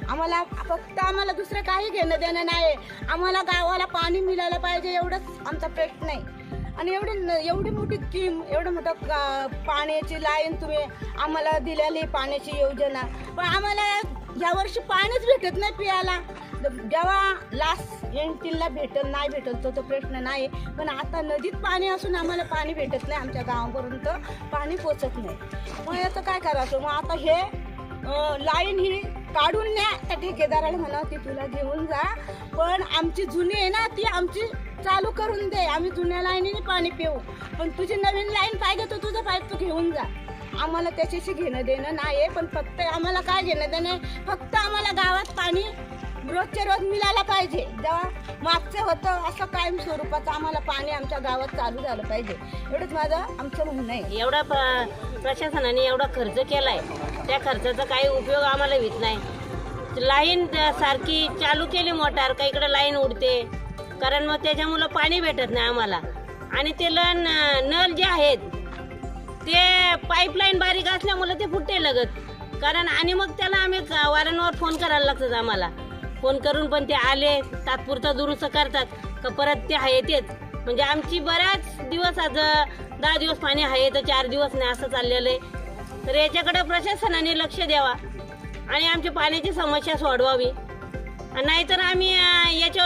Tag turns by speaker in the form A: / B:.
A: आम्हाला दुसरं काही घेणं देणं नाही. आम्हाला गावाला पाणी मिळालं पाहिजे एवढंच आमचा प्रश्न आहे. आणि एवढी मोठी स्कीम, एवढं मोठं पाण्याची लाईन तुम्ही आम्हाला दिलेली, पाण्याची योजना, पण आम्हाला यावर्षी पाणीच भेटत नाही प्यायला. जेव्हा लास्ट एंटीला नाही भेटल तो प्रश्न नाही, पण आता नदीत पाणी असून आम्हाला पाणी भेटत नाही. आमच्या गावापर्यंत पाणी पोचत नाही. मग याचं काय करायचं? मग आता हे लाईन ही काढून न्या, त्या ठेकेदाराला म्हणा ती तुला घेऊन जा, पण आमची जुनी आहे ना ती आमची चालू करून दे. आम्ही जुन्या लाईनीने पाणी पिऊ, पण तुझी नवीन लाईन पाहिजे तर तुझं पाईप तू घेऊन जा. आम्हाला त्याच्याशी घेणं देणं नाही आहे, पण फक्त आम्हाला काय घेणं देणं, फक्त आम्हाला गावात पाणी रोजच्या रोज मिळायला पाहिजे. जेव्हा मागचं होतं असं कायम स्वरूपाचं आम्हाला पाणी आमच्या गावात चालू झालं पाहिजे, एवढंच आमचं म्हणणं आहे.
B: एवढा प्रशासनाने एवढा खर्च केलाय, त्या खर्चाचा काही उपयोग आम्हाला होत नाही. लाईन सारखी चालू केली मोटार का इकडे लाईन उडते, कारण मग त्याच्यामुळं पाणी भेटत नाही आम्हाला. आणि ते नळ जे आहेत ते पाईपलाईन बारीक असल्यामुळं ते फुटते लगत, कारण आणि मग त्याला आम्ही वारंवार फोन करायला लागतात. आम्हाला फोन करून पण ते आले, तात्पुरता दुरुस्त करतात का परत ते आहे तेच. म्हणजे आमची बऱ्याच दिवस, आज 10 दिवस पाणी आहे तर 4 दिवस नाही असं चाललेलं आहे. तर याच्याकडे प्रशासनाने लक्ष द्यावा आणि आमची पाण्याची समस्या सोडवावी, नाहीतर आम्ही याच्यावर